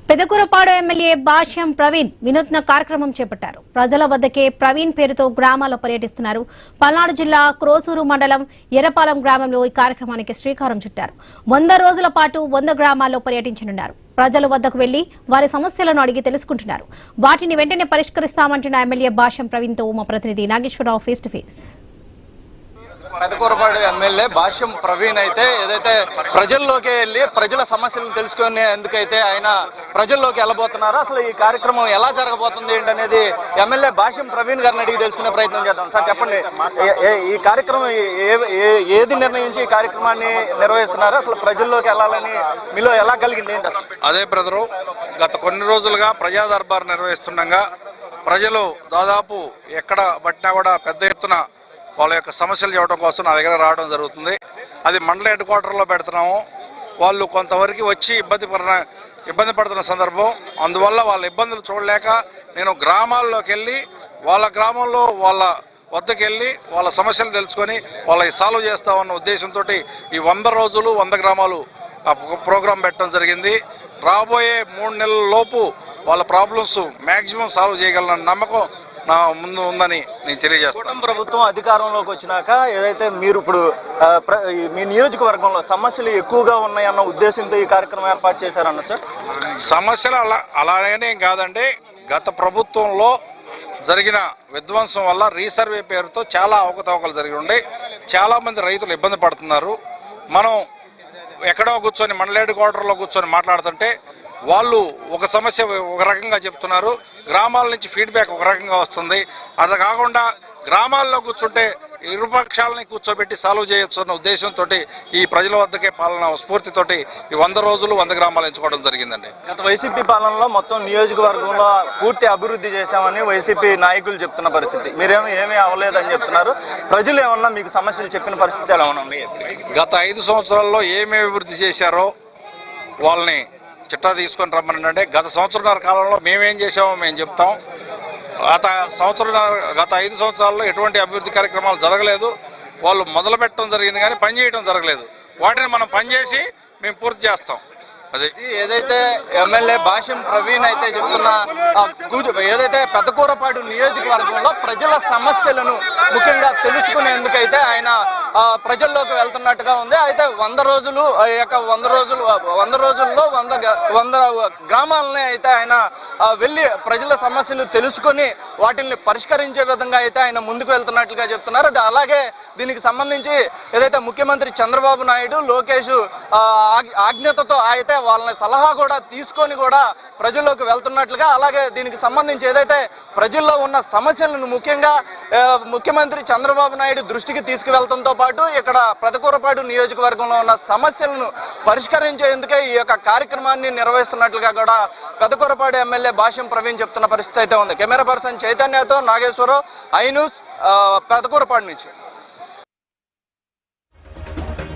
Pedakurapadu MLA Bhashyam Praveen వినూత్న కార్యక్రమం చేపట్టారు. ప్రజల వద్దకే ప్రవీణ్ పేరుతో గ్రామాల్లో పర్యటిస్తున్నారు. పల్నాడు జిల్లా క్రోసూరు మండలం ఎర్రపాలెం గ్రామంలో ఈ కార్యక్రమానికి శ్రీకారం చుట్టారు. 100 రోజుల పాటు 100 గ్రామాల్లో పర్యటించనున్నారు. ప్రజల వద్దకు వెళ్లి వారి సమస్యలను అడిగి తెలుసుకుంటున్నారు. వాటిని వెంటనే పరిష్కరిస్తామంటున్న ఎమ్మెల్యే భాష్యం ప్రవీణ్ తో మా ప్రతినిధి Nageswararao face to face. Pedakurapadu MLA Bhashyam Praveen అయితే ఏదైతే ప్రజల్లోకి వెళ్ళి ప్రజల సమస్యలను తెలుసుకునేందుకైతే ఆయన ప్రజల్లోకి వెళ్ళబోతున్నారో అసలు ఈ కార్యక్రమం ఎలా జరగబోతుంది ఏంటనేది ఎమ్మెల్యే భాష్యం ప్రవీణ్ గారిని అడిగి తెలుసుకునే ప్రయత్నం చేద్దాం. సార్ చెప్పండి, ఈ కార్యక్రమం ఏది నిర్ణయించి ఈ కార్యక్రమాన్ని నిర్వహిస్తున్నారు? అసలు ప్రజల్లోకి వెళ్ళాలని మీలో ఎలా కలిగింది ఏంటి అసలు? అదే బ్రదరు, గత కొన్ని రోజులుగా ప్రజా దర్బార్ నిర్వహిస్తుండగా ప్రజలు దాదాపు ఎక్కడ పట్టినా కూడా పెద్ద ఎత్తున వాళ్ళ యొక్క సమస్యలు చెప్పడం కోసం నా దగ్గర రావడం జరుగుతుంది. అది మండల హెడ్ క్వార్టర్లో పెడుతున్నాము. వాళ్ళు కొంతవరకు వచ్చి ఇబ్బంది పడుతున్న సందర్భం, అందువల్ల వాళ్ళ ఇబ్బందులు చూడలేక నేను గ్రామాల్లోకి వెళ్ళి వాళ్ళ గ్రామంలో వాళ్ళ వద్దకు వెళ్ళి వాళ్ళ సమస్యలు తెలుసుకొని వాళ్ళకి సాల్వ్ చేస్తామన్న ఉద్దేశంతో ఈ 100 రోజులు 100 గ్రామాలు ప్రోగ్రాం పెట్టడం జరిగింది. రాబోయే 3 నెలల లోపు వాళ్ళ ప్రాబ్లమ్స్ మ్యాక్సిమం సాల్వ్ చేయగలన నమ్మకం నా ముందు ఉందని నేను తెలియజేస్తాను. ప్రభుత్వం అధికారంలోకి వచ్చినాక ఏదైతే మీరు ఇప్పుడు మీ నియోజకవర్గంలో సమస్యలు ఎక్కువగా ఉన్నాయన్న ఉద్దేశంతో ఈ కార్యక్రమం ఏర్పాటు చేశారన్నచ్చు. సమస్యలు అలానే కాదండి, గత ప్రభుత్వంలో జరిగిన విధ్వంసం వల్ల రీసర్వే పేరుతో చాలా అవకతవకలు జరిగి ఉండి చాలామంది రైతులు ఇబ్బంది పడుతున్నారు. మనం ఎక్కడో కూర్చొని మండల హెడ్ క్వార్టర్లో కూర్చొని మాట్లాడుతుంటే వాళ్ళు ఒక సమస్య ఒక రకంగా చెప్తున్నారు, గ్రామాల నుంచి ఫీడ్బ్యాక్ ఒక రకంగా వస్తుంది. అది కాకుండా గ్రామాల్లో కూర్చుంటే ఇరుపక్షాలని కూర్చోబెట్టి సాల్వ్ చేయొచ్చు అన్న ఉద్దేశంతో ఈ ప్రజల వద్దకే పాలన స్ఫూర్తితోటి ఈ 100 రోజులు 100 గ్రామాలు ఎంచుకోవడం జరిగిందండి. గత వైసీపీ పాలనలో మొత్తం నియోజకవర్గంలో పూర్తి అభివృద్ధి చేశామని వైసీపీ నాయకులు చెప్తున్న పరిస్థితి, మీరేమీ అవ్వలేదని చెప్తున్నారు. ప్రజలు ఏమన్నా మీకు సమస్యలు చెప్పిన పరిస్థితి ఎలా ఉన్నాయి? గత 5 సంవత్సరాల్లో ఏమేమి అభివృద్ధి చేశారో వాళ్ళని చిట్టా తీసుకొని రమ్మనంటే గత సంవత్సరాల కాలంలో మేమేం చేసామో మేము చెప్తాం. గత 5 సంవత్సరాల్లో ఎటువంటి అభివృద్ధి కార్యక్రమాలు జరగలేదు. వాళ్ళు మొదలు పెట్టడం జరిగింది కానీ పని చేయడం జరగలేదు. వాటిని మనం పనిచేసి మేము పూర్తి చేస్తాం. అది ఏదైతే ఎమ్మెల్యే భాష్యం ప్రవీణ్ అయితే చెప్తున్న ఏదైతే పెదకూరపాడు నియోజకవర్గంలో ప్రజల సమస్యలను ముఖ్యంగా తెలుసుకునేందుకైతే ఆయన ప్రజల్లోకి వెళ్తున్నట్టుగా ఉంది. అయితే 100 రోజులు 100 రోజుల్లో 100 గ్రామాలని అయితే ఆయన వెళ్ళి ప్రజల సమస్యలు తెలుసుకొని వాటిని పరిష్కరించే విధంగా అయితే ఆయన ముందుకు వెళ్తున్నట్లుగా చెప్తున్నారు. అలాగే దీనికి సంబంధించి ఏదైతే ముఖ్యమంత్రి చంద్రబాబు నాయుడు లోకేష్ ఆజ్ఞతతో అయితే వాళ్ళని సలహా కూడా తీసుకొని కూడా ప్రజల్లోకి వెళ్తున్నట్లుగా, అలాగే దీనికి సంబంధించి ఏదైతే ప్రజల్లో ఉన్న సమస్యలను ముఖ్యంగా ముఖ్యమంత్రి చంద్రబాబు నాయుడు దృష్టికి తీసుకువెళ్లడంతో పాటు ఇక్కడ పెదకూరపాడు నియోజకవర్గంలో ఉన్న సమస్యలను పరిష్కరించేందుకే ఈ యొక్క కార్యక్రమాన్ని నిర్వహిస్తున్నట్లుగా కూడా పెదకూరపాడు ఎమ్మెల్యే భాష్యం ప్రవీణ్ చెప్తున్న పరిస్థితి అయితే ఉంది. కెమెరా పర్సన్ చైతన్యతో నాగేశ్వరరావు, ఐ న్యూస్, పెదకూరపాడు నుంచి.